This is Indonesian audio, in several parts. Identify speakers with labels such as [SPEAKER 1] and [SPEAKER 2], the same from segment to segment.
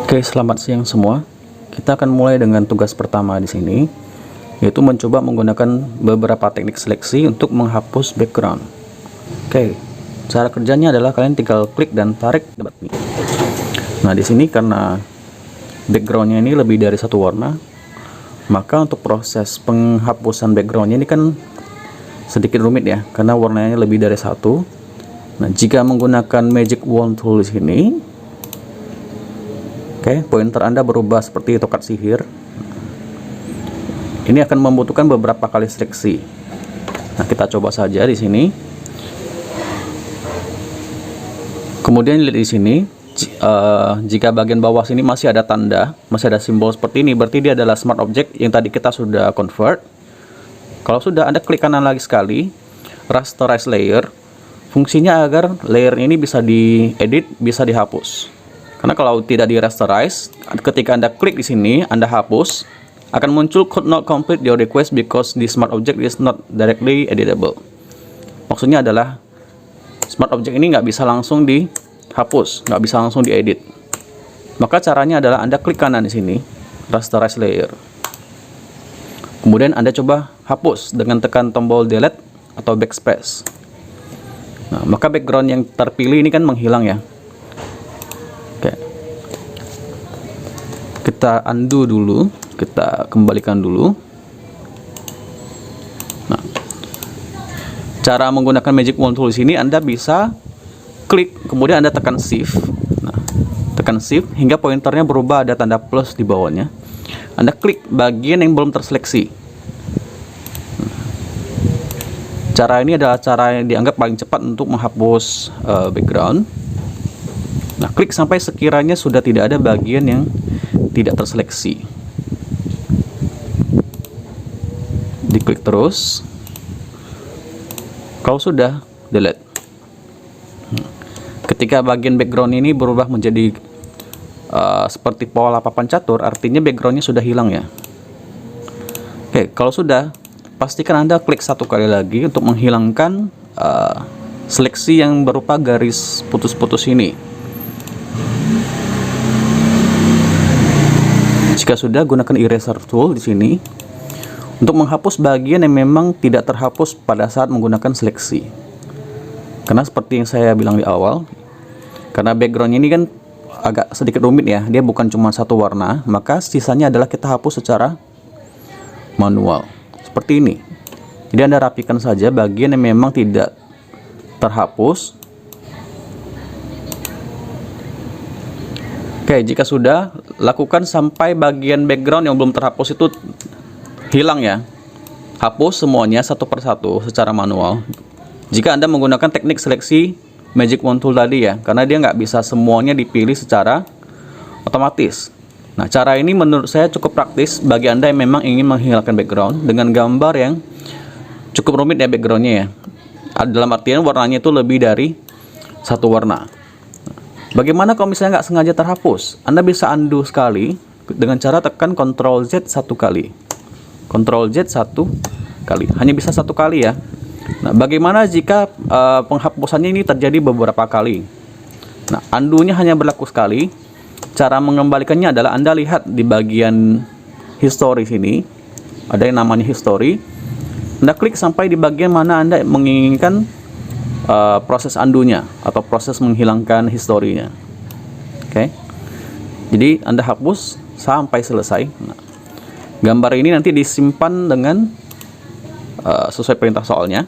[SPEAKER 1] Oke, selamat siang semua. Kita akan mulai dengan tugas pertama di sini, yaitu mencoba menggunakan beberapa teknik seleksi untuk menghapus background. Oke, cara kerjanya adalah kalian tinggal klik dan tarik. Nah, di sini karena backgroundnya ini lebih dari satu warna, maka untuk proses penghapusan backgroundnya ini kan sedikit rumit ya, karena warnanya lebih dari satu. Nah, jika menggunakan magic wand tool di sini, oke, pointer Anda berubah seperti tongkat sihir. Ini akan membutuhkan beberapa kali seleksi. Nah, kita coba saja di sini. Kemudian lihat di sini, jika bagian bawah sini masih ada tanda, masih ada simbol seperti ini, berarti dia adalah smart object yang tadi kita sudah convert. Kalau sudah, Anda klik kanan lagi sekali, rasterize layer. Fungsinya agar layer ini bisa diedit, bisa dihapus. Karena kalau tidak di rasterize, ketika Anda klik di sini, Anda hapus, akan muncul could not complete your request because the smart object is not directly editable. Maksudnya adalah smart object ini nggak bisa langsung dihapus, nggak bisa langsung diedit. Maka caranya adalah Anda klik kanan di sini, rasterize layer. Kemudian Anda coba hapus dengan tekan tombol delete atau backspace. Nah, maka background yang terpilih ini kan menghilang ya. Oke. Kita undo dulu, kita kembalikan dulu. Nah, cara menggunakan magic wand tool di sini Anda bisa klik, kemudian Anda tekan shift. Nah, tekan shift hingga pointernya berubah, ada tanda plus di bawahnya. Anda klik bagian yang belum terseleksi. Cara ini adalah cara yang dianggap paling cepat untuk menghapus background. Nah, klik sampai sekiranya sudah tidak ada bagian yang tidak terseleksi. Diklik terus. Kalau sudah, delete. Ketika bagian background ini berubah menjadi seperti pola papan catur, artinya backgroundnya sudah hilang ya. Oke, kalau sudah, pastikan Anda klik satu kali lagi untuk menghilangkan seleksi yang berupa garis putus-putus ini. Jika sudah, gunakan eraser tool di sini untuk menghapus bagian yang memang tidak terhapus pada saat menggunakan seleksi. Karena seperti yang saya bilang di awal, karena backgroundnya ini kan agak sedikit rumit ya, dia bukan cuma satu warna, maka sisanya adalah kita hapus secara manual seperti ini. Jadi Anda rapikan saja bagian yang memang tidak terhapus. Oke, jika sudah, lakukan sampai bagian background yang belum terhapus itu hilang ya. Hapus semuanya satu persatu secara manual. Jika Anda menggunakan teknik seleksi magic wand tool tadi ya, karena dia nggak bisa semuanya dipilih secara otomatis. Nah, cara ini menurut saya cukup praktis bagi Anda yang memang ingin menghilangkan background dengan gambar yang cukup rumit ya backgroundnya ya. Dalam artian warnanya itu lebih dari satu warna. Bagaimana kalau misalnya nggak sengaja terhapus? Anda bisa undo sekali dengan cara tekan Ctrl Z satu kali. Ctrl Z satu kali. Hanya bisa satu kali ya. Nah, bagaimana jika penghapusannya ini terjadi beberapa kali? Nah, undo-nya hanya berlaku sekali. Cara mengembalikannya adalah Anda lihat di bagian history sini. Ada yang namanya history. Anda klik sampai di bagian mana Anda menginginkan proses undo-nya atau proses menghilangkan historinya. Oke. Jadi Anda hapus sampai selesai. Nah, gambar ini nanti disimpan dengan sesuai perintah soalnya.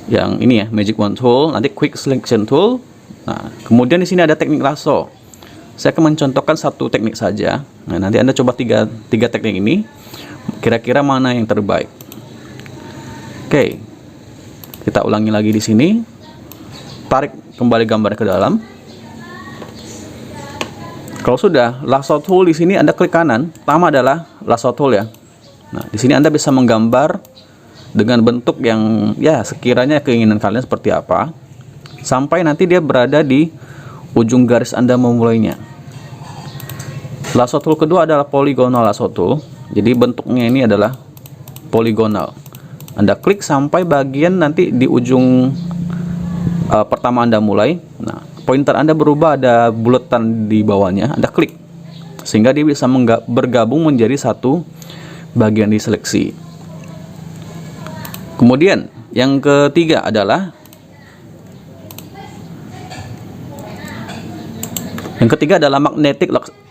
[SPEAKER 1] Yang ini ya, magic wand tool, nanti quick selection tool. Nah, kemudian di sini ada teknik lasso. Saya akan mencontohkan satu teknik saja. Nah, nanti Anda coba tiga teknik ini. Kira-kira mana yang terbaik? Oke. Kita ulangi lagi di sini. Tarik kembali gambar ke dalam. Kalau sudah, lasso tool di sini Anda klik kanan. Pertama adalah lasso tool ya. Nah, di sini Anda bisa menggambar dengan bentuk yang ya sekiranya keinginan kalian seperti apa, sampai nanti dia berada di ujung garis Anda memulainya. Lasso tool kedua adalah polygonal lasso tool. Jadi bentuknya ini adalah poligonal. Anda klik sampai bagian nanti di ujung pertama Anda mulai. Nah, pointer Anda berubah, ada buletan di bawahnya, Anda klik sehingga dia bisa bergabung menjadi satu bagian diseleksi. Kemudian yang ketiga adalah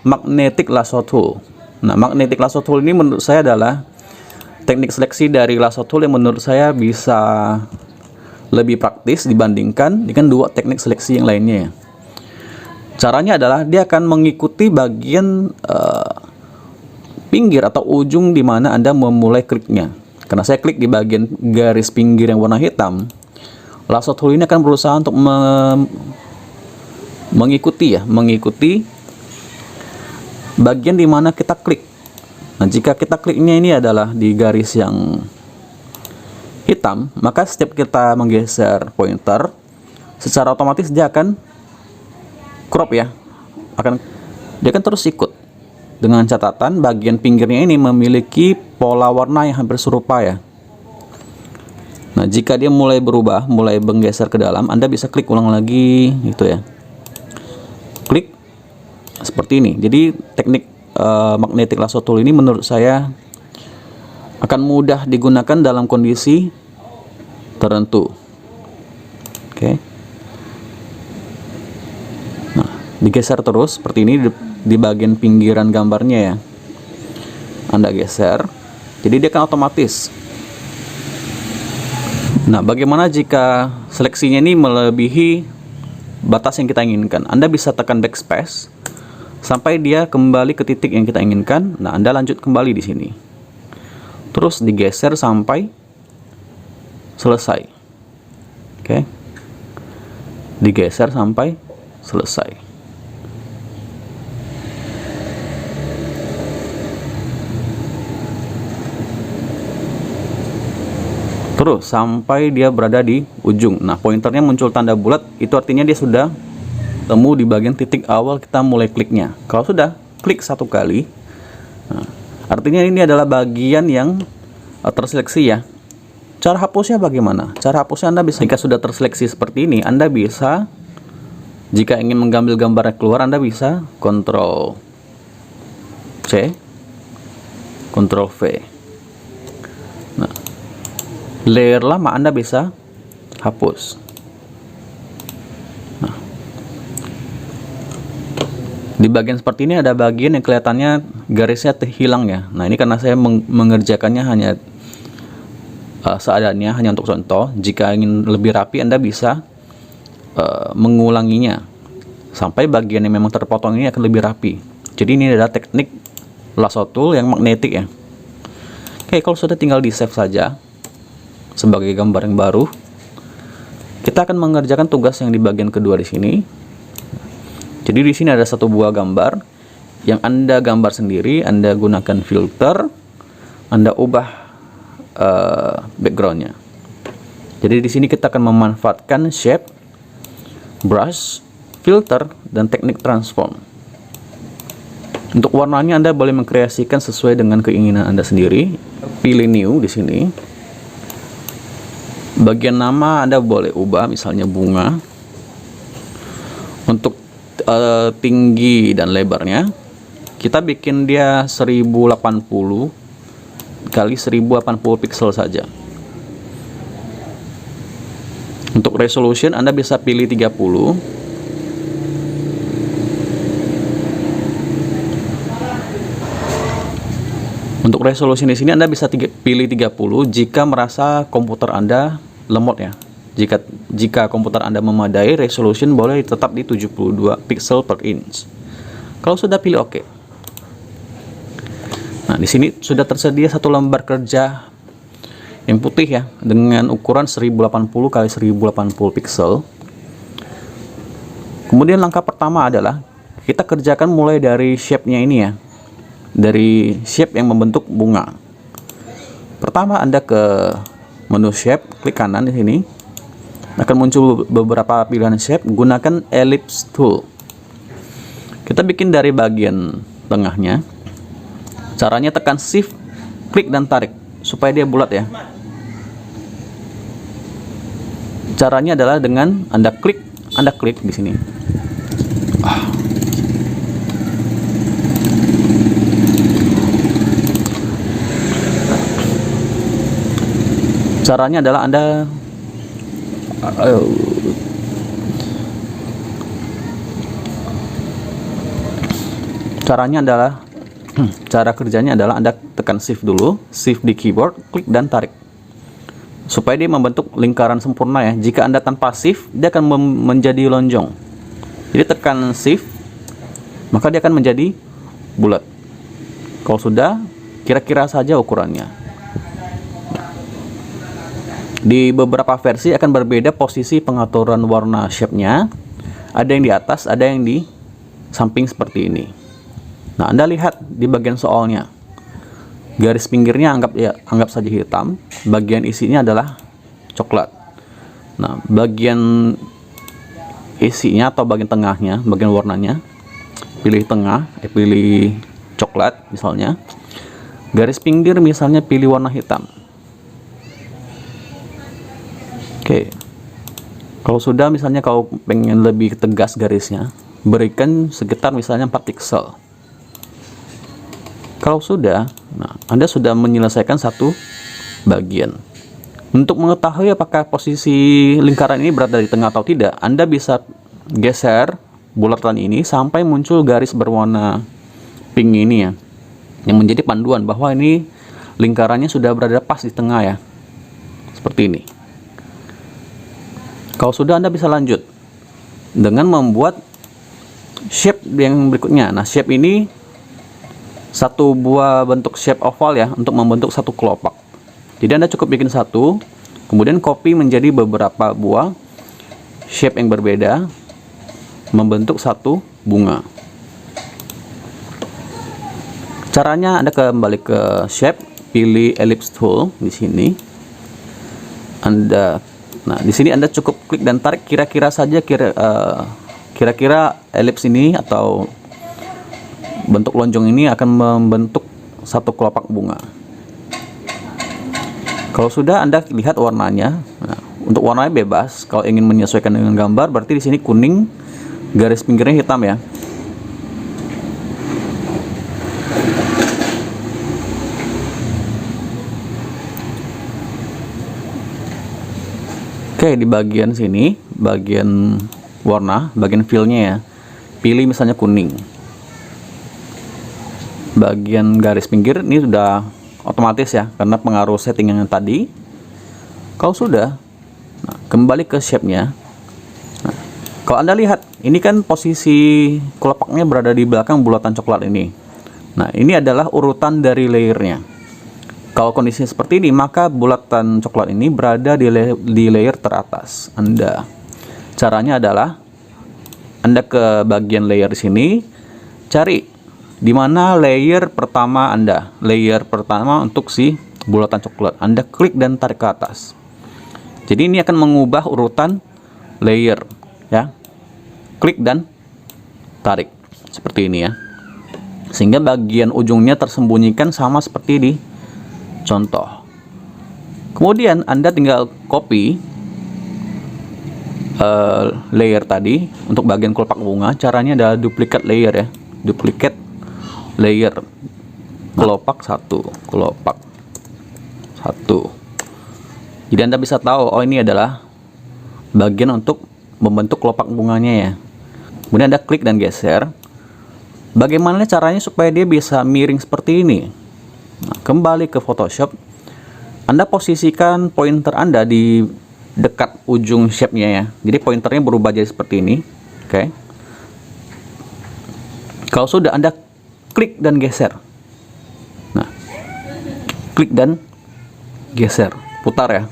[SPEAKER 1] magnetic lasso tool. Nah, magnetic lasso tool ini menurut saya adalah teknik seleksi dari lasso tool yang menurut saya bisa lebih praktis dibandingkan dengan dua teknik seleksi yang lainnya. Caranya adalah dia akan mengikuti bagian pinggir atau ujung di mana Anda memulai kliknya. Karena saya klik di bagian garis pinggir yang warna hitam, lasso tool ini akan berusaha untuk mengikuti bagian di mana kita klik. Nah, jika kita kliknya ini adalah di garis yang hitam, maka setiap kita menggeser pointer, secara otomatis dia akan crop ya, dia akan terus ikut, dengan catatan bagian pinggirnya ini memiliki pola warna yang hampir serupa ya. Nah, jika dia mulai berubah, mulai menggeser ke dalam, Anda bisa klik ulang lagi gitu ya, klik seperti ini. Jadi teknik magnetic lasso tool ini menurut saya akan mudah digunakan dalam kondisi tertentu. Oke. Nah, digeser terus seperti ini di bagian pinggiran gambarnya ya. Anda geser, jadi dia akan otomatis. Nah, bagaimana jika seleksinya ini melebihi batas yang kita inginkan? Anda bisa tekan backspace sampai dia kembali ke titik yang kita inginkan. Nah, Anda lanjut kembali di sini. Terus digeser sampai selesai. Oke. Digeser sampai selesai. Terus sampai dia berada di ujung. Nah, pointernya muncul tanda bulat, itu artinya dia sudah temu di bagian titik awal kita mulai kliknya. Kalau sudah klik satu kali, nah, artinya ini adalah bagian yang terseleksi ya. Cara hapusnya bagaimana? Cara hapusnya Anda bisa, jika sudah terseleksi seperti ini, Anda bisa, jika ingin mengambil gambarnya keluar, Anda bisa Ctrl C, Ctrl V. Nah, layer lama Anda bisa hapus. Nah, di bagian seperti ini ada bagian yang kelihatannya garisnya hilang ya. Nah, ini karena saya mengerjakannya hanya seadanya, hanya untuk contoh. Jika ingin lebih rapi, Anda bisa mengulanginya sampai bagian yang memang terpotong ini akan lebih rapi. Jadi ini adalah teknik lasso tool yang magnetik ya. Oke, kalau sudah tinggal di save saja sebagai gambar yang baru. Kita akan mengerjakan tugas yang di bagian kedua di sini. Jadi di sini ada satu buah gambar yang Anda gambar sendiri. Anda gunakan filter, Anda ubah backgroundnya. Jadi di sini kita akan memanfaatkan shape, brush, filter, dan teknik transform. Untuk warnanya Anda boleh mengkreasikan sesuai dengan keinginan Anda sendiri. Pilih new di sini. Bagian nama Anda boleh ubah, misalnya bunga. Untuk tinggi dan lebarnya kita bikin dia 1080 kali 1080 pixel saja. Untuk resolution Anda bisa pilih 30. Untuk resolution di sini Anda bisa pilih 30 jika merasa komputer Anda lemot ya. Jika komputer Anda memadai, resolution boleh tetap di 72 pixel per inch. Kalau sudah pilih OK. Nah, di sini sudah tersedia satu lembar kerja yang putih ya, dengan ukuran 1080 kali 1080 pixel. Kemudian langkah pertama adalah kita kerjakan mulai dari shape-nya ini ya. Dari shape yang membentuk bunga. Pertama Anda ke menu shape, klik kanan di sini. Akan muncul beberapa pilihan shape, gunakan ellipse tool. Kita bikin dari bagian tengahnya. Caranya tekan shift, klik dan tarik supaya dia bulat ya. Caranya adalah dengan Anda klik Anda klik di sini. Caranya adalah Anda cara kerjanya adalah Anda tekan shift dulu, shift di keyboard, klik dan tarik supaya dia membentuk lingkaran sempurna ya. Jika Anda tanpa shift, dia akan menjadi lonjong. Jadi tekan shift, maka dia akan menjadi bulat. Kalau sudah, kira-kira saja ukurannya. Di beberapa versi akan berbeda posisi pengaturan warna shape-nya. Ada yang di atas, ada yang di samping seperti ini. Nah, Anda lihat di bagian soalnya. Garis pinggirnya anggap saja hitam, bagian isinya adalah coklat. Nah, bagian isinya atau bagian tengahnya, bagian warnanya, pilih tengah, pilih coklat misalnya. Garis pinggir misalnya pilih warna hitam. Oke, kalau sudah misalnya kau pengen lebih tegas garisnya, berikan sekitar misalnya 4 pixel. Kalau sudah, nah Anda sudah menyelesaikan satu bagian. Untuk mengetahui apakah posisi lingkaran ini berada di tengah atau tidak, Anda bisa geser bulatan ini sampai muncul garis berwarna pink ini ya, yang menjadi panduan bahwa ini lingkarannya sudah berada pas di tengah ya, seperti ini. Kalau sudah, Anda bisa lanjut dengan membuat shape yang berikutnya. Nah, shape ini satu buah bentuk shape oval ya, untuk membentuk satu kelopak. Jadi Anda cukup bikin satu, kemudian copy menjadi beberapa buah shape yang berbeda, membentuk satu bunga. Caranya Anda kembali ke shape, pilih ellipse tool di sini. Nah, di sini Anda cukup klik dan tarik kira-kira saja kira-kira elips ini atau bentuk lonjong ini akan membentuk satu kelopak bunga. Kalau sudah, Anda lihat warnanya. Nah, untuk warnanya bebas. Kalau ingin menyesuaikan dengan gambar, berarti di sini kuning, garis pinggirnya hitam ya. Oke, di bagian sini, bagian warna, bagian fill-nya ya, pilih misalnya kuning. Bagian garis pinggir ini sudah otomatis ya, karena pengaruh setting yang tadi. Kalau sudah, nah, kembali ke shape-nya. Nah, kalau Anda lihat, ini kan posisi kelopaknya berada di belakang bulatan coklat ini. Nah, ini adalah urutan dari layernya. Kalau kondisinya seperti ini, maka bulatan coklat ini berada di layer teratas Anda. Caranya adalah Anda ke bagian layer di sini, cari di mana layer pertama Anda. Layer pertama untuk si bulatan coklat. Anda klik dan tarik ke atas. Jadi ini akan mengubah urutan layer ya. Klik dan tarik seperti ini ya. Sehingga bagian ujungnya tersembunyikan sama seperti di contoh. Kemudian Anda tinggal copy layer tadi untuk bagian kelopak bunga. Caranya adalah duplicate layer ya. Duplicate layer kelopak satu. Jadi Anda bisa tahu, oh ini adalah bagian untuk membentuk kelopak bunganya ya. Kemudian Anda klik dan geser. Bagaimana caranya supaya dia bisa miring seperti ini? Nah, kembali ke Photoshop, Anda posisikan pointer Anda di dekat ujung shape-nya ya. Jadi pointernya berubah jadi seperti ini. Oke. Kalau sudah, Anda klik dan geser. Nah, klik dan geser, putar ya,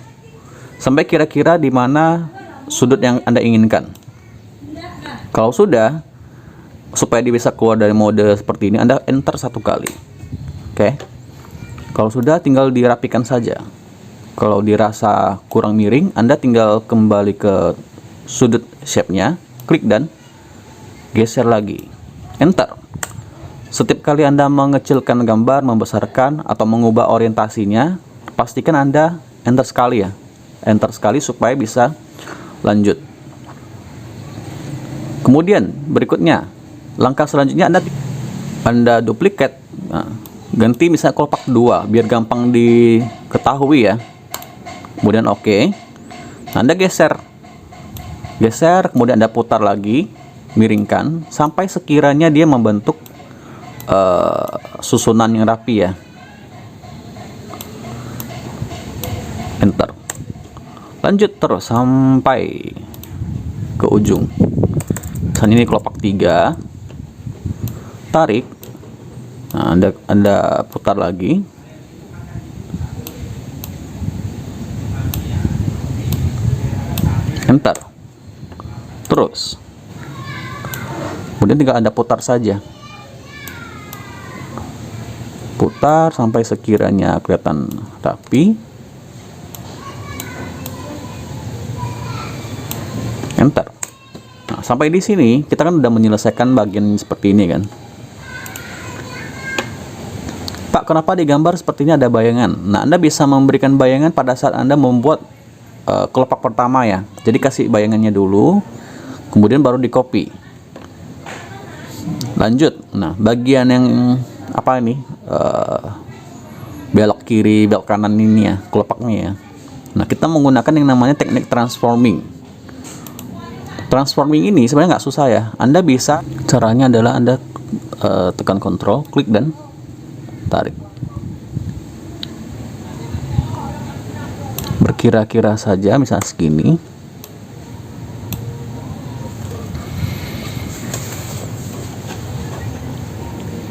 [SPEAKER 1] sampai kira-kira di mana sudut yang Anda inginkan. Kalau sudah, supaya dia bisa keluar dari mode seperti ini, Anda enter satu kali. Oke. Kalau sudah, tinggal dirapikan saja. Kalau dirasa kurang miring, Anda tinggal kembali ke sudut shape-nya, klik dan geser lagi. Enter. Setiap kali Anda mengecilkan gambar, membesarkan, atau mengubah orientasinya, pastikan Anda enter sekali ya. Enter sekali supaya bisa lanjut. Kemudian berikutnya, langkah selanjutnya Anda duplikat. Nah, ganti misalnya kelopak 2 biar gampang diketahui ya. Kemudian oke. Nah, Anda geser, kemudian Anda putar lagi, miringkan sampai sekiranya dia membentuk susunan yang rapi ya. Enter. Lanjut terus sampai ke ujung. Misalnya ini kelopak 3, tarik. Nah, Anda putar lagi. Enter. Terus. Kemudian tinggal Anda putar saja. Putar sampai sekiranya kelihatan rapi. Enter. Nah, sampai di sini kita kan udah menyelesaikan bagian seperti ini kan. Pak, kenapa di gambar sepertinya ada bayangan? Nah, Anda bisa memberikan bayangan pada saat Anda membuat kelopak pertama ya. Jadi kasih bayangannya dulu, kemudian baru di copy. Lanjut. Nah, bagian yang apa ini? Belok kiri, belok kanan ini ya, kelopaknya ya. Nah, kita menggunakan yang namanya teknik transforming. Transforming ini sebenarnya nggak susah ya. Anda bisa, caranya adalah Anda tekan Ctrl, klik dan tarik. Berkira-kira saja, misalnya segini.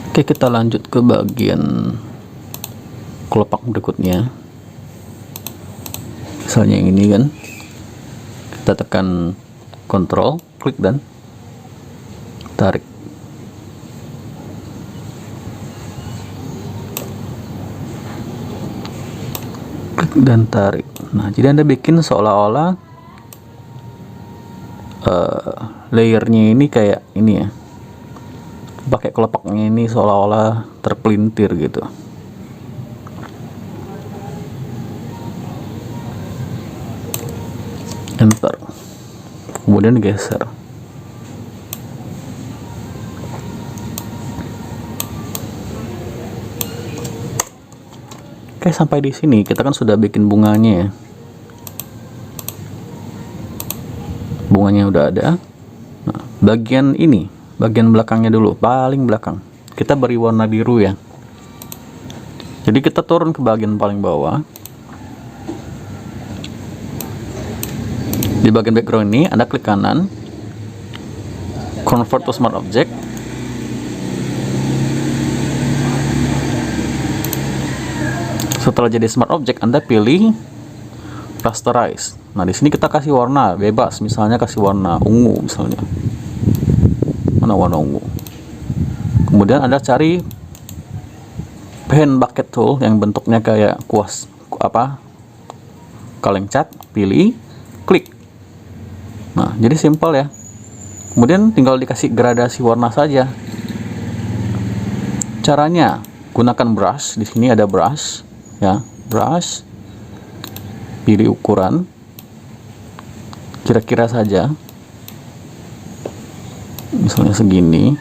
[SPEAKER 1] Oke, kita lanjut ke bagian kelopak berikutnya. Misalnya yang ini kan, kita tekan Ctrl, klik dan tarik. Klik dan tarik. Nah, jadi Anda bikin seolah-olah layernya ini kayak ini ya. Pakai kelopaknya ini seolah-olah terpelintir gitu. Enter. Kemudian geser. Oke, sampai di sini kita kan sudah bikin bunganya ya. Bunganya udah ada. Nah, bagian ini, bagian belakangnya dulu, paling belakang. Kita beri warna biru ya. Jadi kita turun ke bagian paling bawah. Di bagian background ini Anda klik kanan, convert to smart object. Setelah jadi smart object, Anda pilih rasterize. Nah, di sini kita kasih warna bebas, misalnya kasih warna ungu misalnya. Mana warna ungu. Kemudian Anda cari pen bucket tool yang bentuknya kayak kuas kaleng cat, pilih, klik. Nah, jadi simpel ya. Kemudian tinggal dikasih gradasi warna saja. Caranya gunakan brush. Di sini ada brush, ya, brush. Pilih ukuran, kira-kira saja. Misalnya segini.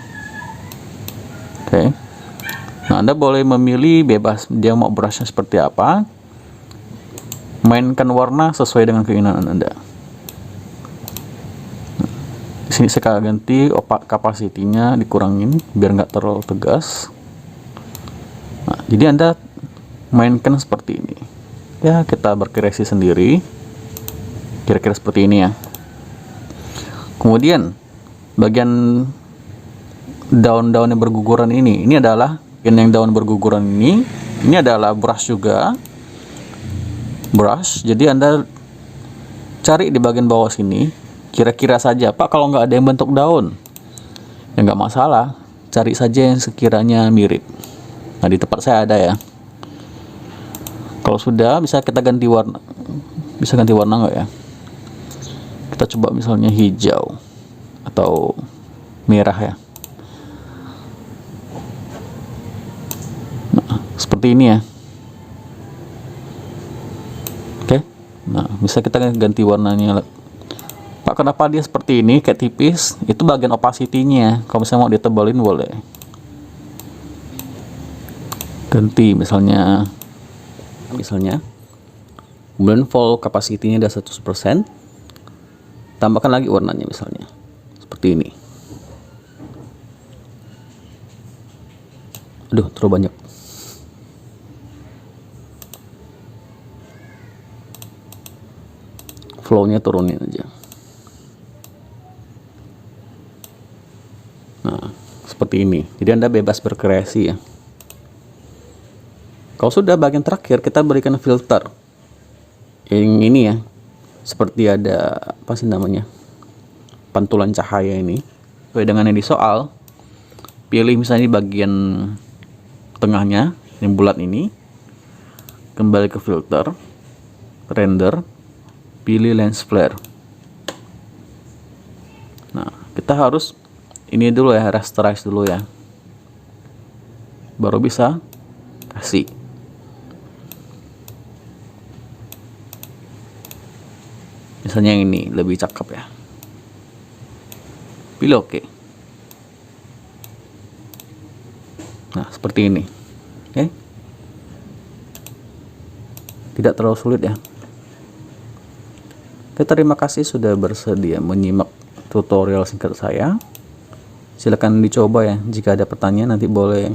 [SPEAKER 1] Oke. Nah, Anda boleh memilih bebas dia mau brushnya seperti apa. Mainkan warna sesuai dengan keinginan Anda. Di sini saya ganti opak kapasitinya, dikurangin biar nggak terlalu tegas. Nah, jadi Anda mainkan seperti ini. Ya, kita berkreasi sendiri. Kira-kira seperti ini ya. Kemudian bagian daun-daun yang berguguran ini adalah yang daun berguguran ini adalah brush juga. Brush. Jadi Anda cari di bagian bawah sini. Kira-kira saja, Pak, kalau nggak ada yang bentuk daun, ya nggak masalah, cari saja yang sekiranya mirip. Nah, di tempat saya ada ya. Kalau sudah, bisa kita ganti warna. Bisa ganti warna nggak ya? Kita coba misalnya hijau atau merah ya. Nah, seperti ini ya. Oke. Nah, bisa kita ganti warnanya. Pak, Pak, kenapa dia seperti ini kayak tipis? Itu bagian opacity-nya. Kalau misalnya mau ditebalin boleh ganti misalnya kemudian full capacity-nya udah 100%, tambahkan lagi warnanya misalnya seperti ini. Aduh, terlalu banyak. Flow-nya turunin aja. Nah, seperti ini. Jadi Anda bebas berkreasi ya. Kalau sudah bagian terakhir, kita berikan filter. Yang ini ya, seperti ada apa sih namanya, pantulan cahaya ini. Sesuai dengan yang di soal, pilih misalnya di bagian tengahnya yang bulat ini, kembali ke filter, render, pilih lens flare. Nah, kita harus ini dulu ya, rasterize dulu ya, baru bisa kasih. Misalnya yang ini lebih cakep ya, pilih oke. Nah, seperti ini. Oke, tidak terlalu sulit ya. Oke, terima kasih sudah bersedia menyimak tutorial singkat saya. Silakan dicoba ya. Jika ada pertanyaan nanti boleh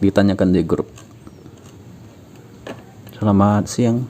[SPEAKER 1] ditanyakan di grup. Selamat siang.